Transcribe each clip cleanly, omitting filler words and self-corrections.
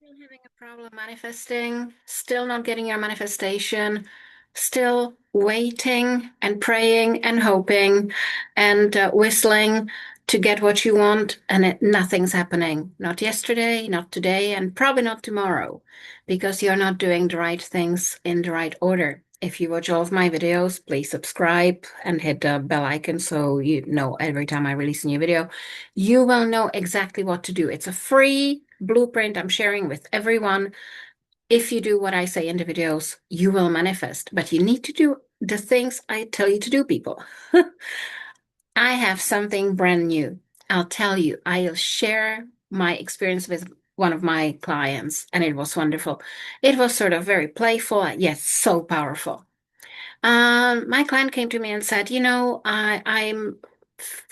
Still having a problem manifesting, still not getting your manifestation, still waiting and praying and hoping and whistling to get what you want, and nothing's happening. Not yesterday, not today, and probably not tomorrow, because you're not doing the right things in the right order. If you watch all of my videos, please subscribe and hit the bell icon so you know every time I release a new video. You will know exactly what to do. It's a free blueprint I'm sharing with everyone. If you do what I say in the videos, you will manifest, but you need to do the things I tell you to do, people. I have something brand new. I'll tell you, I'll share my experience with one of my clients, and it was wonderful. It was sort of very playful, yet so powerful. My client came to me and said,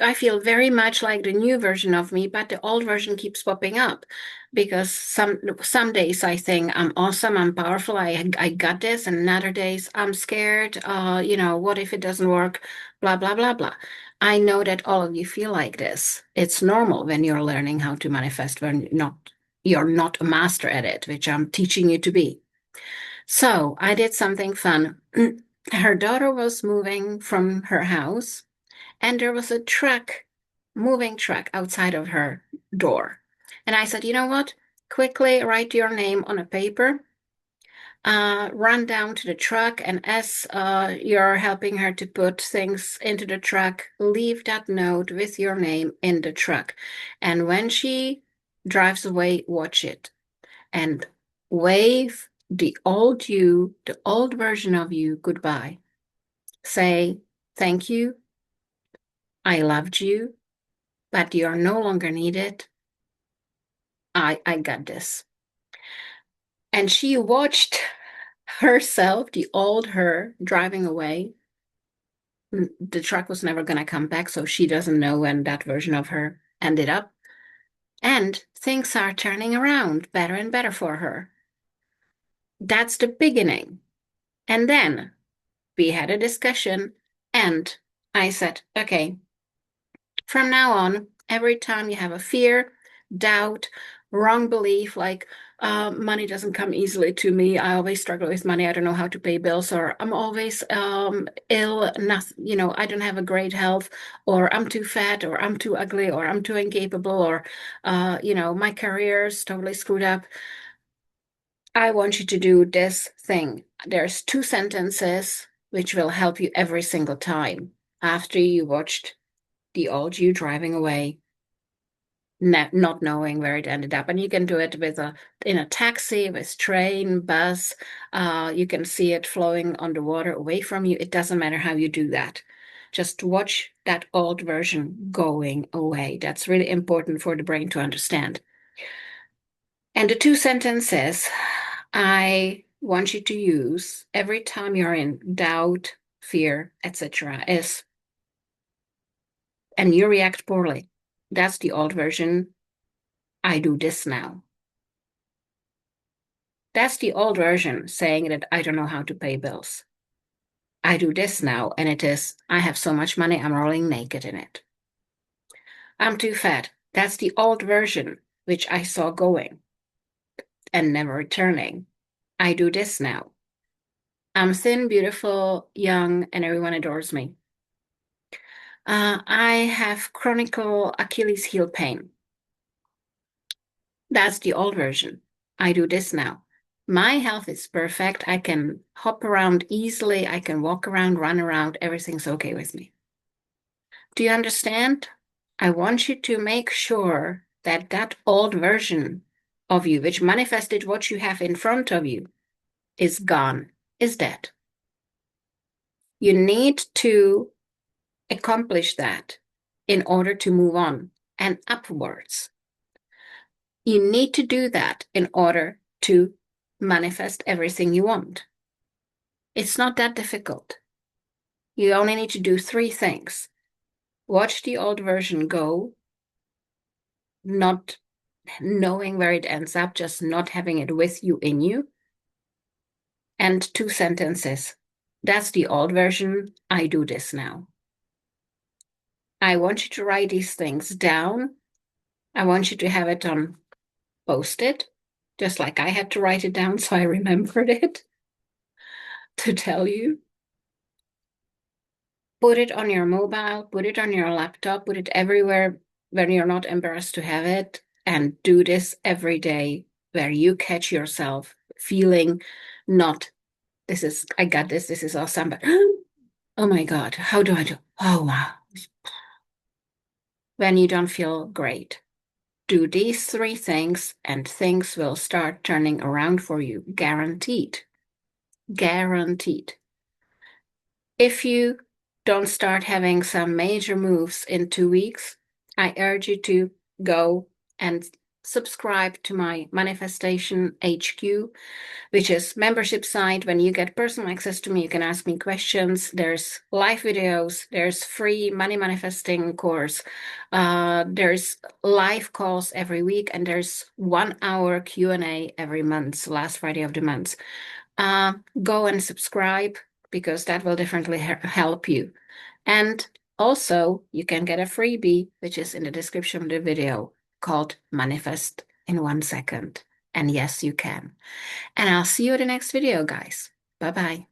I feel very much like the new version of me, but the old version keeps popping up because some days I think I'm awesome, I'm powerful, I got this, and other days I'm scared. What if it doesn't work? Blah blah blah blah. I know that all of you feel like this. It's normal when you're learning how to manifest when you're not a master at it, which I'm teaching you to be. So I did something fun. Her daughter was moving from her house, and there was a moving truck outside of her door. And I said, you know what? Quickly write your name on a paper, run down to the truck, and as you're helping her to put things into the truck, leave that note with your name in the truck. And when she drives away, watch it and wave the old you, the old version of you, goodbye. Say, thank you, I loved you, but you are no longer needed. I got this. And she watched herself, the old her, driving away. The truck was never going to come back, so she doesn't know when that version of her ended up. And things are turning around better and better for her. That's the beginning. And then we had a discussion, and I said, okay, from now on, every time you have a fear, doubt, wrong belief, like money doesn't come easily to me, I always struggle with money, I don't know how to pay bills, or I'm always ill, nothing, I don't have a great health, or I'm too fat, or I'm too ugly, or I'm too incapable, or my career's totally screwed up. I want you to do this thing. There's two sentences which will help you every single time after you watched the old you driving away, not knowing where it ended up. And you can do it in a taxi, with train, bus. You can see it flowing on the water away from you. It doesn't matter how you do that. Just watch that old version going away. That's really important for the brain to understand. And the two sentences I want you to use every time you're in doubt, fear, etc. is, and you react poorly. That's the old version. I do this now. That's the old version saying that I don't know how to pay bills. I do this now, and it is, I have so much money, I'm rolling naked in it. I'm too fat. That's the old version, which I saw going and never returning. I do this now. I'm thin, beautiful, young, and everyone adores me. I have chronic Achilles heel pain. That's the old version. I do this now. My health is perfect. I can hop around easily. I can walk around, run around. Everything's okay with me. Do you understand? I want you to make sure that that old version of you, which manifested what you have in front of you, is gone, is dead. You need to accomplish that in order to move on and upwards. You need to do that in order to manifest everything you want. It's not that difficult. You only need to do three things. Watch the old version go, not knowing where it ends up, just not having it with you in you. And two sentences. That's the old version. I do this now. I want you to write these things down. I want you to have it on post-it. just like I had to write it down so I remembered it to tell you. Put it on your mobile, put it on your laptop, put it everywhere where you're not embarrassed to have it, and do this every day where you catch yourself feeling not, I got this is awesome, but oh my God, how do I do? Oh wow. When you don't feel great. Do these three things and things will start turning around for you. Guaranteed. Guaranteed. If you don't start having some major moves in 2 weeks, I urge you to go and subscribe to my Manifestation HQ, which is membership site. When you get personal access to me, you can ask me questions. There's live videos, there's free money manifesting course, there's live calls every week, and there's 1 hour Q&A every month, last Friday of the month. Go and subscribe because that will definitely help you. And also, you can get a freebie, which is in the description of the video, called Manifest in 1 Second. And yes, you can. And I'll see you in the next video, guys. Bye bye.